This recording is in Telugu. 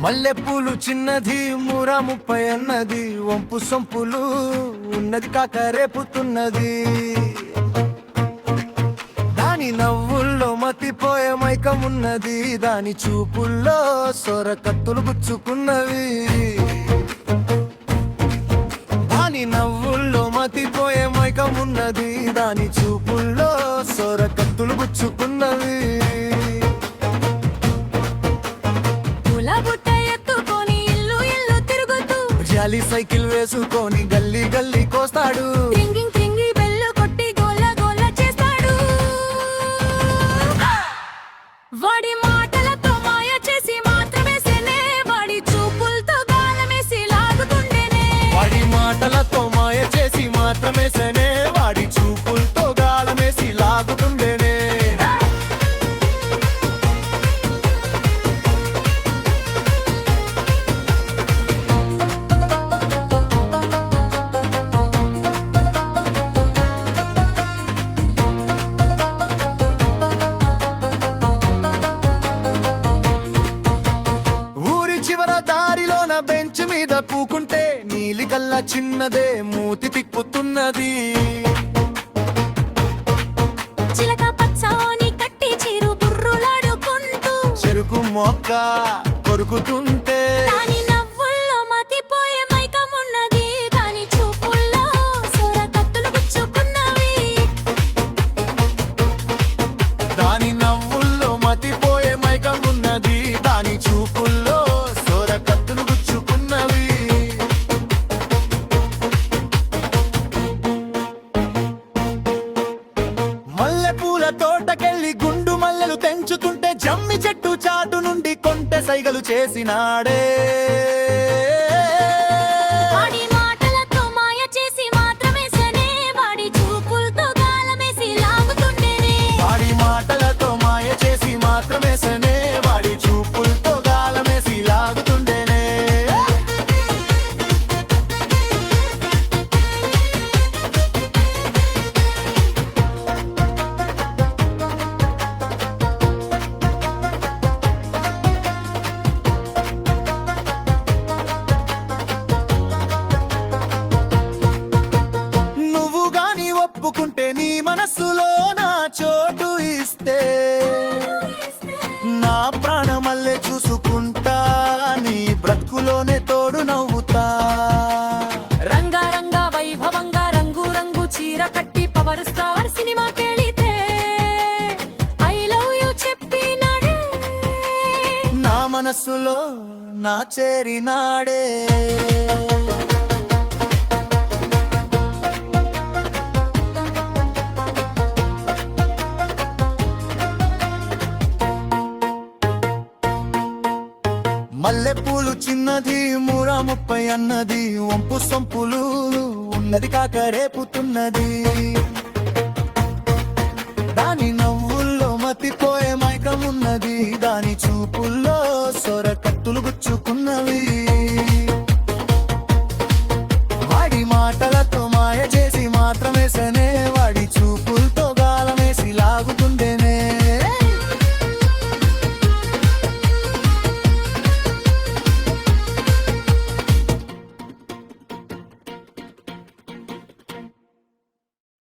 మల్లెపూలు చిన్నది మూరా 30 అన్నది, వంపు సొంపులు ఉన్నది కాక రేపుతున్నది. దాని నవ్వుల్లో మతిపోయే మైకమున్నది, దాని చూపుల్లో సొర కత్తులు గుచ్చుకున్నవి. దాని నవ్వుల్లో మతిపోయే మైకమున్నది, దాని చూపుల్లో సొర కత్తులు గుచ్చుకున్నవి. జాలి సైకిల్ వేసుకొని గల్లీ గల్లీ కోస్తాడు, వాడి మాటలతో మాయ చేసి మాత్రమేసేనే, వాడి చూపులతో గాలమేసి లాగుతుండేనే. వాడి మాటలతో మాయ చేసి మాత్రమేసేనే, వాడి చూపులతో గాలమేసి లాగుతుండేనే. దారిలోన బెంచ్ మీద పూకుంటే నీలి కల్లా చిన్నదే మూతి తిప్పుతున్నది. చిలక పచ్చని కట్టి చీరు బుర్రులాడుకుంటూ చెరుకు మొక్క కొరుకుతుంటే, దాని నవ్వుల్లో మతిపోయే మైకమున్నది, దాని చూపుల్లో సొర కత్తులు గుచ్చుకున్నవి. దాని నవ్వుల్లో మతిపోయే మైకమున్నది, దాని చూపుల్లో కత్తులు గుచ్చుకున్నవి. మల్లెపూల తోటకెళ్ళి గుండు మల్లెలు తెంచుతుంటే, జమ్మి చెట్టు చాటు నుండి కొంటె సైగలు చేసినాడే. వాడి మాటలతో మాయ చేసి మాత్రమేసేనే, వాడి చూపులతో గాలమేసి లాగుతుండేనే. వాడి మాటలతో మాయ చేసి మాత్రమేసేనే, వాడి చూపులతో గాలమేసి లాగుతుండేనే. నువ్వు గాని ఒప్పుకుంటే, నీ మనస్సులో నా చోటు ఇస్తే, నా ప్రాణమల్లే చూసుకుంటా, నీ బ్రతుకులోనే తోడు నవ్వుతా. రంగారంగా వైభవంగా రంగు రంగు చీర కట్టి పవర్ స్టార్ సినిమా కెళితే, ఐ లవ్ యు చెప్పినాడే. నా మనస్సులో నా చేరినాడే. మల్లెపూలు చిన్నది మూరా 30 అన్నది, వంపు సొంపులు ఉన్నది కాక రేపుతున్నది. దాని నవ్వుల్లో మతిపోయే మైకమున్నది, దాని చూపుల్లో సొర కత్తులు గుచ్చుకున్నవి. వాడి మాటలతో మాయ చేసి మాత్రమేసేనే,